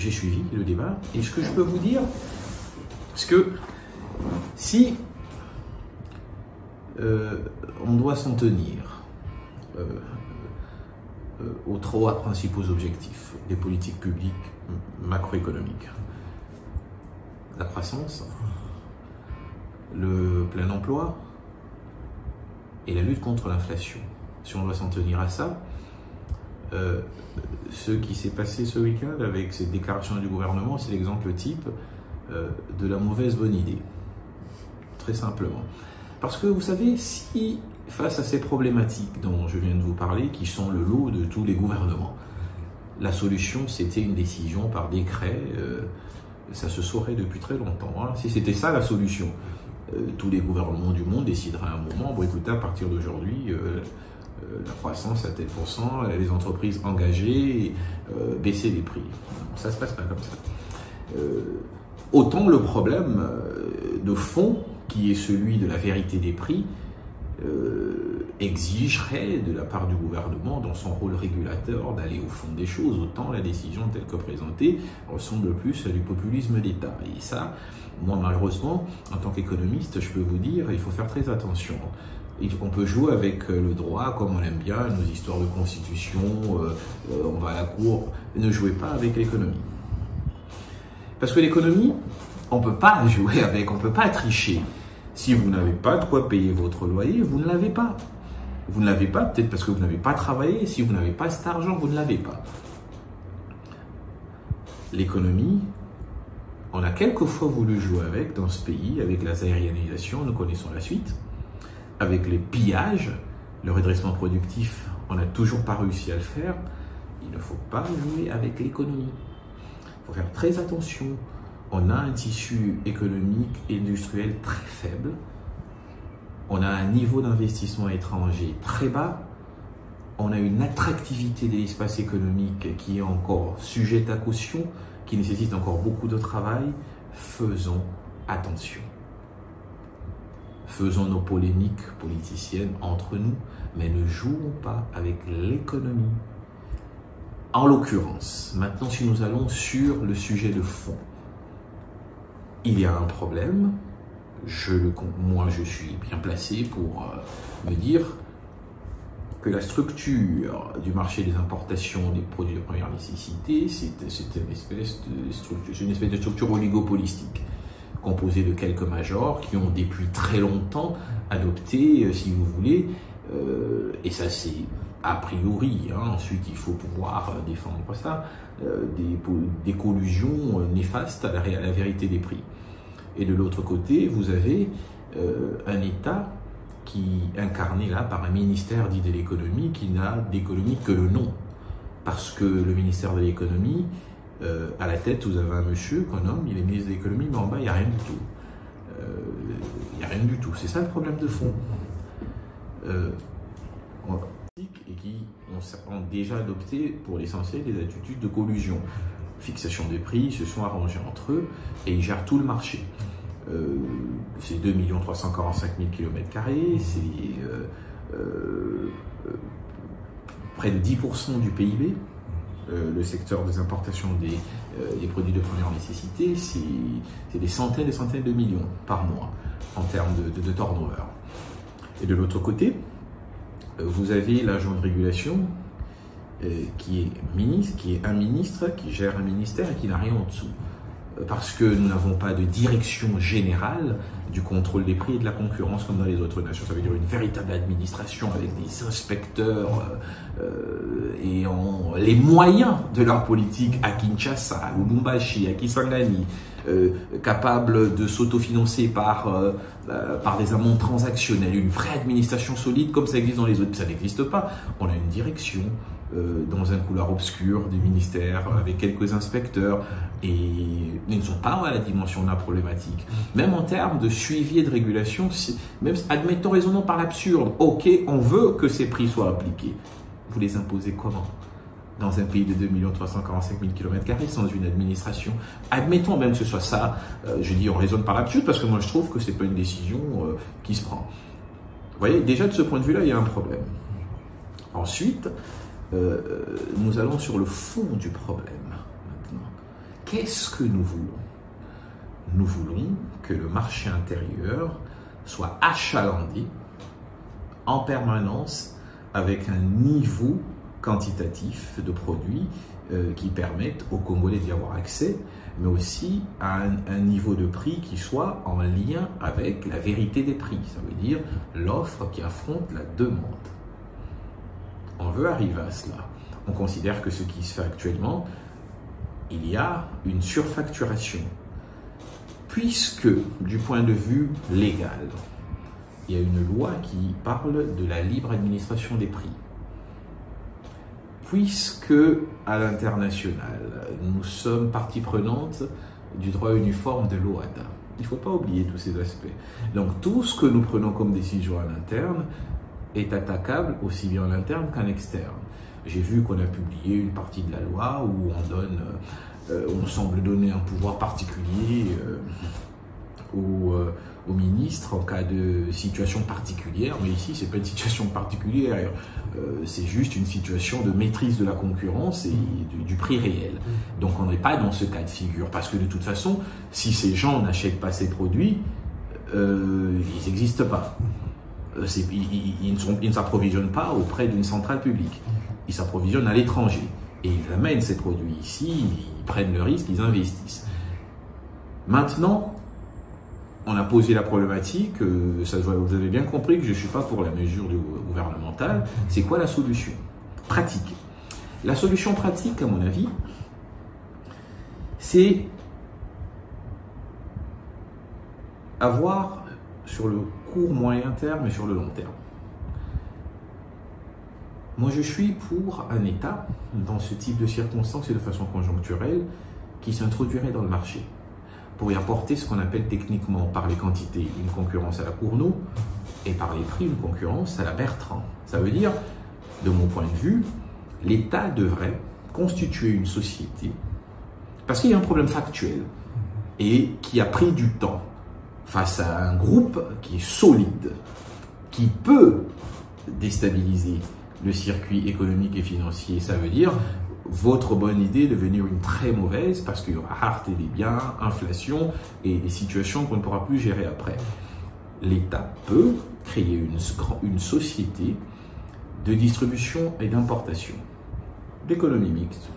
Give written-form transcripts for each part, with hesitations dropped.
j'ai suivi le débat, et ce que je peux vous dire, c'est que si on doit s'en tenir aux trois principaux objectifs des politiques publiques macroéconomiques, la croissance, le plein emploi et la lutte contre l'inflation. Si on doit s'en tenir à ça, ce qui s'est passé ce week-end avec cette déclaration du gouvernement, c'est l'exemple type de la mauvaise bonne idée. Très simplement. Parce que vous savez, si face à ces problématiques dont je viens de vous parler, qui sont le lot de tous les gouvernements, la solution c'était une décision par décret, ça se saurait depuis très longtemps. Hein. Si c'était ça la solution, tous les gouvernements du monde décideraient à un moment, bon écoutez, à partir d'aujourd'hui, la croissance à tel pourcent, les entreprises engagées, baisser les prix. Non, ça ne se passe pas comme ça. Autant le problème de fond, qui est celui de la vérité des prix, exigerait de la part du gouvernement, dans son rôle régulateur, d'aller au fond des choses, autant la décision telle que présentée ressemble plus à du populisme d'État. Et ça, moi malheureusement, en tant qu'économiste, je peux vous dire, il faut faire très attention. On peut jouer avec le droit comme on aime bien, nos histoires de constitution, on va à la cour, ne jouez pas avec l'économie. Parce que l'économie, on ne peut pas jouer avec, on ne peut pas tricher. Si vous n'avez pas de quoi payer votre loyer, vous ne l'avez pas. Vous ne l'avez pas, peut-être parce que vous n'avez pas travaillé. Si vous n'avez pas cet argent, vous ne l'avez pas. L'économie, on a quelquefois voulu jouer avec dans ce pays, avec la aérianisation, nous connaissons la suite, avec les pillages, le redressement productif, on n'a toujours pas réussi à le faire. Il ne faut pas jouer avec l'économie. Il faut faire très attention. On a un tissu économique et industriel très faible. On a un niveau d'investissement étranger très bas. On a une attractivité de l'espace économique qui est encore sujette à caution, qui nécessite encore beaucoup de travail. Faisons attention. Faisons nos polémiques politiciennes entre nous, mais ne jouons pas avec l'économie. En l'occurrence, maintenant si nous allons sur le sujet de fond, il y a un problème, moi je suis bien placé pour me dire que la structure du marché des importations des produits de première nécessité, c'est une espèce de structure oligopolistique, composée de quelques majors qui ont depuis très longtemps adopté, si vous voulez, et ça c'est a priori, hein, ensuite il faut pouvoir défendre ça, des collusions néfastes à la vérité des prix. Et de l'autre côté, vous avez un État qui est incarné là par un ministère dit de l'économie qui n'a d'économie que le nom. Parce que le ministère de l'économie, à la tête, vous avez un monsieur qu'on nomme, il est ministre de l'économie, mais en bas, il n'y a rien du tout. Il n'y a rien du tout. C'est ça le problème de fond. Et qui ont déjà adopté, pour l'essentiel, des attitudes de collusion. Fixation des prix, ils se sont arrangés entre eux et ils gèrent tout le marché. C'est 2 345 000 km², c'est près de 10% du PIB. Le secteur des importations des produits de première nécessité, c'est des centaines et centaines de millions par mois en termes de turnover. Et de l'autre côté, vous avez l'agent de régulation qui est un ministre, qui gère un ministère et qui n'a rien en dessous. Parce que nous n'avons pas de direction générale du contrôle des prix et de la concurrence comme dans les autres nations. Ça veut dire une véritable administration avec des inspecteurs ayant les moyens de leur politique à Kinshasa, à Lubumbashi, à Kisangani, capables de s'autofinancer par des amendes transactionnelles, une vraie administration solide comme ça existe dans les autres. Ça n'existe pas. On a une direction dans un couloir obscur du ministère avec quelques inspecteurs et ils ne sont pas à la dimension de la problématique. Même en termes de suivi et de régulation, même admettons raisonnons par l'absurde, ok, on veut que ces prix soient appliqués. Vous les imposez comment? Dans un pays de 2 345 000 km² sans une administration. Admettons même que ce soit ça, je dis on raisonne par l'absurde parce que moi je trouve que c'est pas une décision qui se prend. Vous voyez, déjà de ce point de vue-là, il y a un problème. Ensuite, nous allons sur le fond du problème maintenant. Qu'est-ce que nous voulons? Nous voulons que le marché intérieur soit achalandé en permanence avec un niveau quantitatif de produits qui permettent aux Congolais d'y avoir accès, mais aussi à un niveau de prix qui soit en lien avec la vérité des prix. Ça veut dire l'offre qui affronte la demande. On veut arriver à cela. On considère que ce qui se fait actuellement, il y a une surfacturation. Puisque, du point de vue légal, il y a une loi qui parle de la libre administration des prix. Puisque, à l'international, nous sommes partie prenante du droit uniforme de l'OHADA. Il ne faut pas oublier tous ces aspects. Donc, tout ce que nous prenons comme décision à l'interne est attaquable aussi bien en interne qu'en externe. J'ai vu qu'on a publié une partie de la loi où on semble donner un pouvoir particulier au ministre en cas de situation particulière, mais ici c'est pas une situation particulière, c'est juste une situation de maîtrise de la concurrence et du prix réel. Donc on n'est pas dans ce cas de figure, parce que de toute façon, si ces gens n'achètent pas ces produits, ils n'existent pas. Ils ne s'approvisionnent pas auprès d'une centrale publique, ils s'approvisionnent à l'étranger. Et ils amènent ces produits ici, ils prennent le risque, ils investissent. Maintenant, on a posé la problématique, vous avez bien compris que je ne suis pas pour la mesure gouvernementale. C'est quoi la solution pratique? La solution pratique, à mon avis, c'est avoir sur le court, moyen terme et sur le long terme. Moi, je suis pour un État, dans ce type de circonstances et de façon conjoncturelle, qui s'introduirait dans le marché, pour y apporter ce qu'on appelle techniquement, par les quantités, une concurrence à la Cournot, et par les prix, une concurrence à la Bertrand. Ça veut dire, de mon point de vue, l'État devrait constituer une société, parce qu'il y a un problème factuel, et qui a pris du temps, face à un groupe qui est solide, qui peut déstabiliser le circuit économique et financier. Ça veut dire votre bonne idée devenir une très mauvaise parce qu'il y aura rareté des biens, inflation et des situations qu'on ne pourra plus gérer après. L'État peut créer une société de distribution et d'importation, d'économie mixte.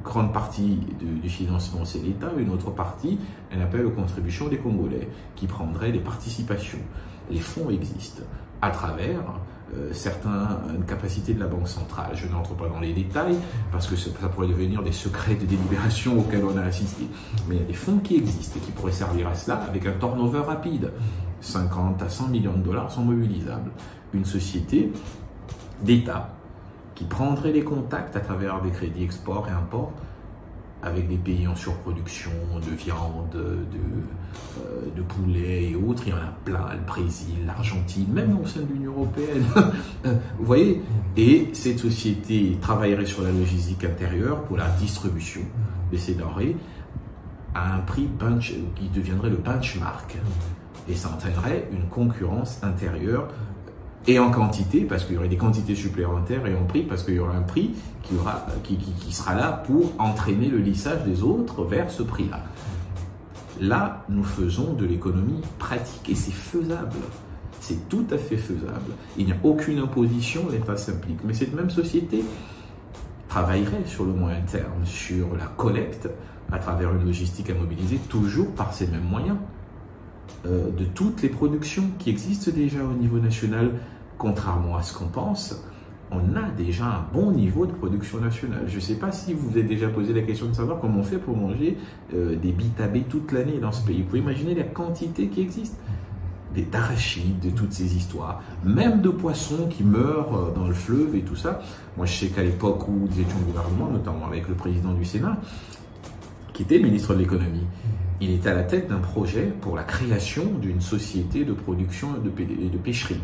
Grande partie du financement, c'est l'État, une autre partie, elle appelle aux contributions des Congolais, qui prendraient des participations. Les fonds existent à travers certaines capacités de la Banque centrale. Je n'entre pas dans les détails, parce que ça pourrait devenir des secrets de délibération auxquels on a assisté. Mais il y a des fonds qui existent et qui pourraient servir à cela avec un turnover rapide. 50 à 100 millions de dollars sont mobilisables. Une société d'État qui prendrait les contacts à travers des crédits export et import avec des pays en surproduction de viande, de poulet et autres. Il y en a plein, le Brésil, l'Argentine, même au sein de l'Union européenne. Vous voyez? Et cette société travaillerait sur la logistique intérieure pour la distribution de ces denrées à un prix qui deviendrait le benchmark. Et ça entraînerait une concurrence intérieure et en quantité, parce qu'il y aurait des quantités supplémentaires, et en prix, parce qu'il y aura un prix qui sera là pour entraîner le lissage des autres vers ce prix-là. Là, nous faisons de l'économie pratique, et c'est faisable. C'est tout à fait faisable. Il n'y a aucune imposition, l'État s'implique. Mais cette même société travaillerait sur le moyen terme, sur la collecte, à travers une logistique à mobiliser, toujours par ces mêmes moyens. De toutes les productions qui existent déjà au niveau national, contrairement à ce qu'on pense, on a déjà un bon niveau de production nationale. Je ne sais pas si vous vous êtes déjà posé la question de savoir comment on fait pour manger des bitabés toute l'année dans ce pays. Vous pouvez imaginer la quantité qui existe, d'arachides, de toutes ces histoires, même de poissons qui meurent dans le fleuve et tout ça. Moi, je sais qu'à l'époque où nous étions au gouvernement, notamment avec le président du Sénat, qui était ministre de l'économie, il était à la tête d'un projet pour la création d'une société de production et de pêcherie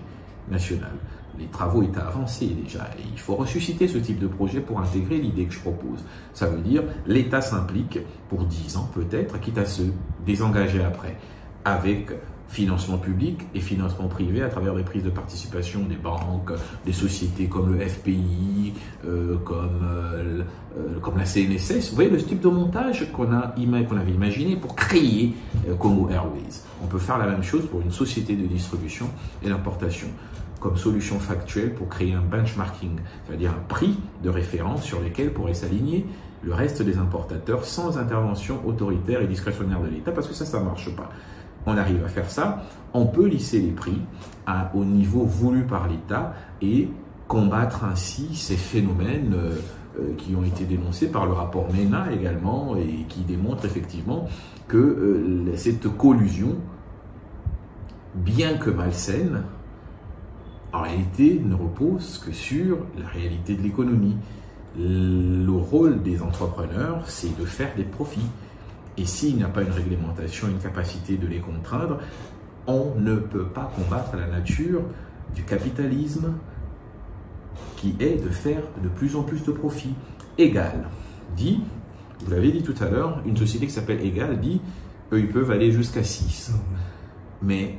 nationale. Les travaux étaient avancés déjà et il faut ressusciter ce type de projet pour intégrer l'idée que je propose. Ça veut dire l'État s'implique pour 10 ans peut-être, quitte à se désengager après, avec financement public et financement privé à travers des prises de participation des banques, des sociétés comme le FPI, comme la CNSS. Vous voyez le type de montage qu'on avait imaginé pour créer Congo Airways. On peut faire la même chose pour une société de distribution et d'importation, comme solution factuelle pour créer un benchmarking, c'est-à-dire un prix de référence sur lequel pourrait s'aligner le reste des importateurs sans intervention autoritaire et discrétionnaire de l'État, parce que ça ne marche pas. On arrive à faire ça, on peut lisser les prix au niveau voulu par l'État et combattre ainsi ces phénomènes qui ont été dénoncés par le rapport MENA également et qui démontrent effectivement que cette collusion, bien que malsaine, en réalité ne repose que sur la réalité de l'économie. Le rôle des entrepreneurs, c'est de faire des profits. Et s'il n'y a pas une réglementation, une capacité de les contraindre, on ne peut pas combattre la nature du capitalisme qui est de faire de plus en plus de profits. Égal dit, vous l'avez dit tout à l'heure, une société qui s'appelle Égal dit, eux ils peuvent aller jusqu'à 6. Mais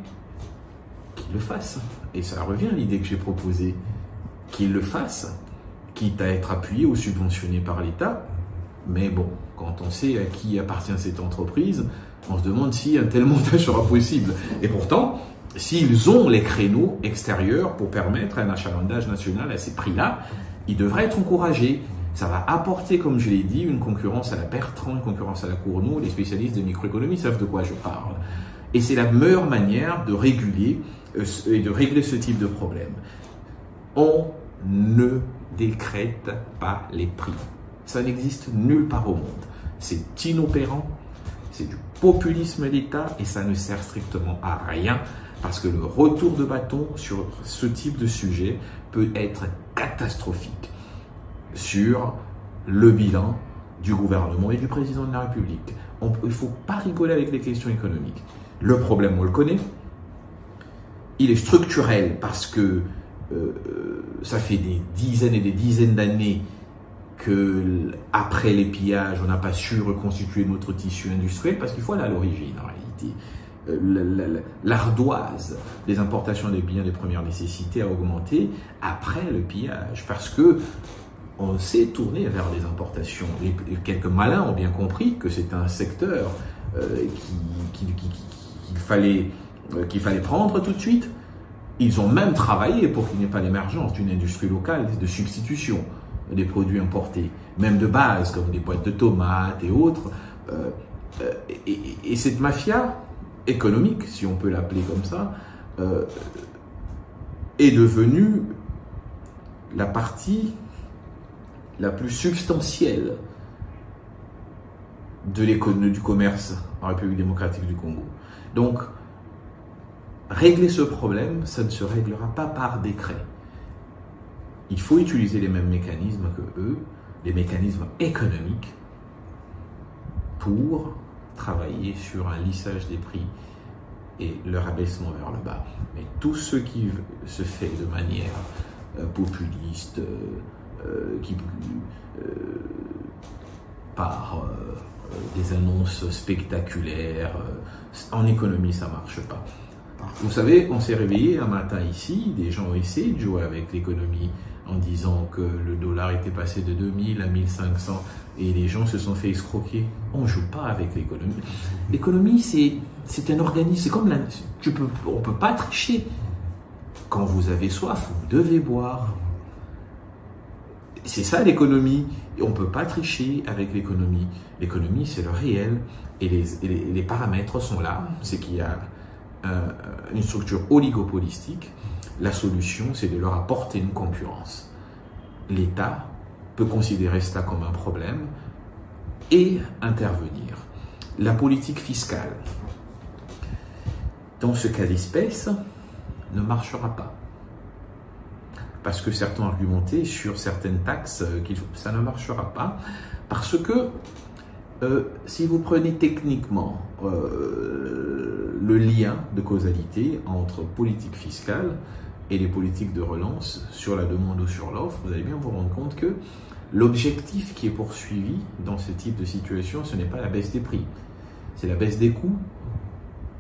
qu'ils le fassent. Et ça revient à l'idée que j'ai proposée. Qu'ils le fassent, quitte à être appuyé ou subventionné par l'État. Mais bon, quand on sait à qui appartient cette entreprise, on se demande si un tel montage sera possible. Et pourtant, s'ils ont les créneaux extérieurs pour permettre un achalandage national à ces prix-là, ils devraient être encouragés. Ça va apporter, comme je l'ai dit, une concurrence à la Bertrand, une concurrence à la Cournot. Les spécialistes de microéconomie savent de quoi je parle. Et c'est la meilleure manière de réguler et de régler ce type de problème. On ne décrète pas les prix. Ça n'existe nulle part au monde. C'est inopérant, c'est du populisme d'État et ça ne sert strictement à rien parce que le retour de bâton sur ce type de sujet peut être catastrophique sur le bilan du gouvernement et du président de la République. Il ne faut pas rigoler avec les questions économiques. Le problème, on le connaît. Il est structurel parce que ça fait des dizaines et des dizaines d'années que après les pillages, on n'a pas su reconstituer notre tissu industriel parce qu'il faut aller à l'origine en réalité. L'ardoise des importations des biens de première nécessité a augmenté après le pillage parce que on s'est tourné vers les importations. Et quelques malins ont bien compris que c'est un secteur qu'il fallait prendre tout de suite. Ils ont même travaillé pour qu'il n'y ait pas l'émergence d'une industrie locale de substitution des produits importés, même de base, comme des boîtes de tomates et autres. Et cette mafia économique, si on peut l'appeler comme ça, est devenue la partie la plus substantielle de l'économie du commerce en République démocratique du Congo. Donc, régler ce problème, ça ne se réglera pas par décret. Il faut utiliser les mêmes mécanismes que eux, les mécanismes économiques, pour travailler sur un lissage des prix et leur abaissement vers le bas. Mais tout ce qui se fait de manière populiste, par des annonces spectaculaires, en économie, ça ne marche pas. Vous savez, on s'est réveillé un matin ici, des gens ont essayé de jouer avec l'économie en disant que le dollar était passé de 2000 à 1500 et les gens se sont fait escroquer. On ne joue pas avec l'économie. L'économie, c'est un organisme, c'est comme on ne peut pas tricher. Quand vous avez soif, vous devez boire. C'est ça l'économie. On ne peut pas tricher avec l'économie. L'économie, c'est le réel et les paramètres sont là. C'est qu'il y a une structure oligopolistique. La solution, c'est de leur apporter une concurrence. L'État peut considérer cela comme un problème et intervenir. La politique fiscale, dans ce cas d'espèce, ne marchera pas. Parce que certains ont argumenté sur certaines taxes que ça ne marchera pas. Parce que si vous prenez techniquement le lien de causalité entre politique fiscale et les politiques de relance sur la demande ou sur l'offre, vous allez bien vous rendre compte que l'objectif qui est poursuivi dans ce type de situation, ce n'est pas la baisse des prix, c'est la baisse des coûts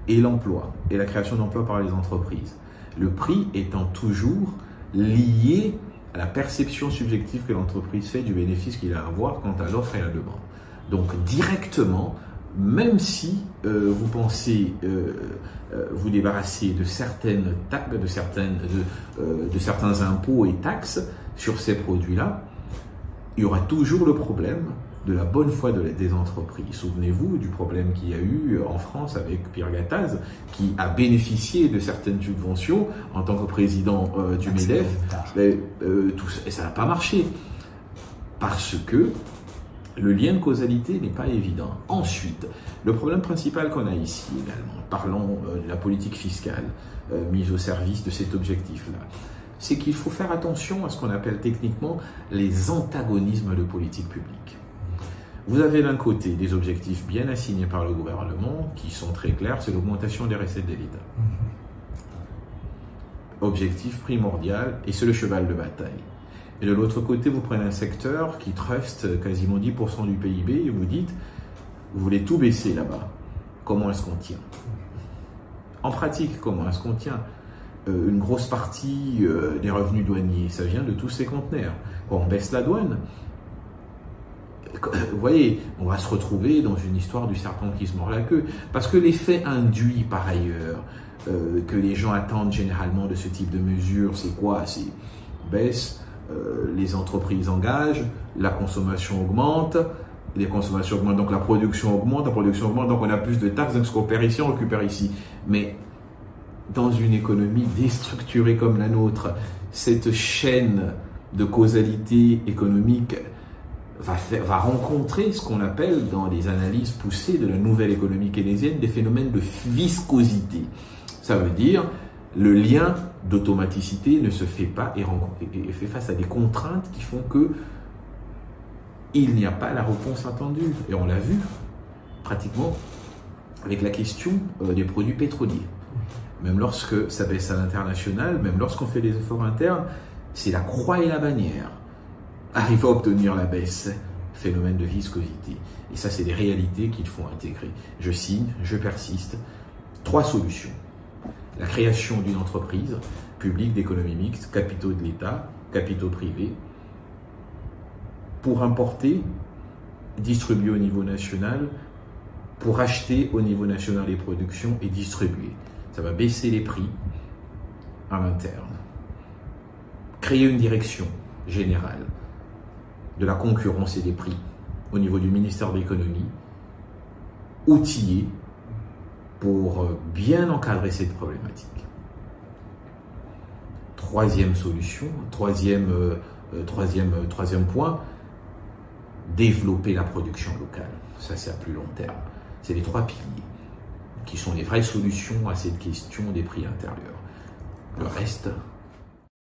et l'emploi, et la création d'emplois par les entreprises. Le prix étant toujours lié à la perception subjective que l'entreprise fait du bénéfice qu'il a à avoir quant à l'offre et à la demande. Donc directement, même si vous pensez vous débarrasser de certains impôts et taxes sur ces produits-là, il y aura toujours le problème de la bonne foi des entreprises. Souvenez-vous du problème qu'il y a eu en France avec Pierre Gattaz, qui a bénéficié de certaines subventions en tant que président du MEDEF, et ça n'a pas marché. Parce que le lien de causalité n'est pas évident. Ensuite, le problème principal qu'on a ici également, parlons de la politique fiscale mise au service de cet objectif-là, c'est qu'il faut faire attention à ce qu'on appelle techniquement les antagonismes de politique publique. Vous avez d'un côté des objectifs bien assignés par le gouvernement qui sont très clairs, c'est l'augmentation des recettes de l'État. Objectif primordial et c'est le cheval de bataille. Et de l'autre côté, vous prenez un secteur qui truste quasiment 10% du PIB et vous dites, vous voulez tout baisser là-bas. Comment est-ce qu'on tient? En pratique, comment est-ce qu'on tient? Une grosse partie des revenus douaniers, ça vient de tous ces conteneurs. Quand on baisse la douane, vous voyez, on va se retrouver dans une histoire du serpent qui se mord la queue. Parce que l'effet induit par ailleurs, que les gens attendent généralement de ce type de mesures, c'est quoi? C'est on baisse, les entreprises engagent, la consommation augmente, les consommations augmentent, donc la production augmente, donc on a plus de taxes, donc ce qu'on perd ici, on récupère ici. Mais dans une économie déstructurée comme la nôtre, cette chaîne de causalité économique va rencontrer ce qu'on appelle dans les analyses poussées de la nouvelle économie keynésienne des phénomènes de viscosité. Ça veut dire le lien d'automaticité ne se fait pas et fait face à des contraintes qui font que il n'y a pas la réponse attendue. Et on l'a vu pratiquement avec la question des produits pétroliers. Même lorsque ça baisse à l'international, même lorsqu'on fait des efforts internes, c'est la croix et la bannière. Arriver à obtenir la baisse, phénomène de viscosité. Et ça, c'est des réalités qu'il faut intégrer. Je signe, je persiste. 3 solutions. La création d'une entreprise publique d'économie mixte, capitaux de l'État, capitaux privés, pour importer, distribuer au niveau national, pour acheter au niveau national les productions et distribuer. Ça va baisser les prix à l'interne. Créer une direction générale de la concurrence et des prix au niveau du ministère de l'économie, outillé pour bien encadrer cette problématique. Troisième solution, troisième point, développer la production locale. Ça, c'est à plus long terme. C'est les 3 piliers qui sont les vraies solutions à cette question des prix intérieurs. Le reste,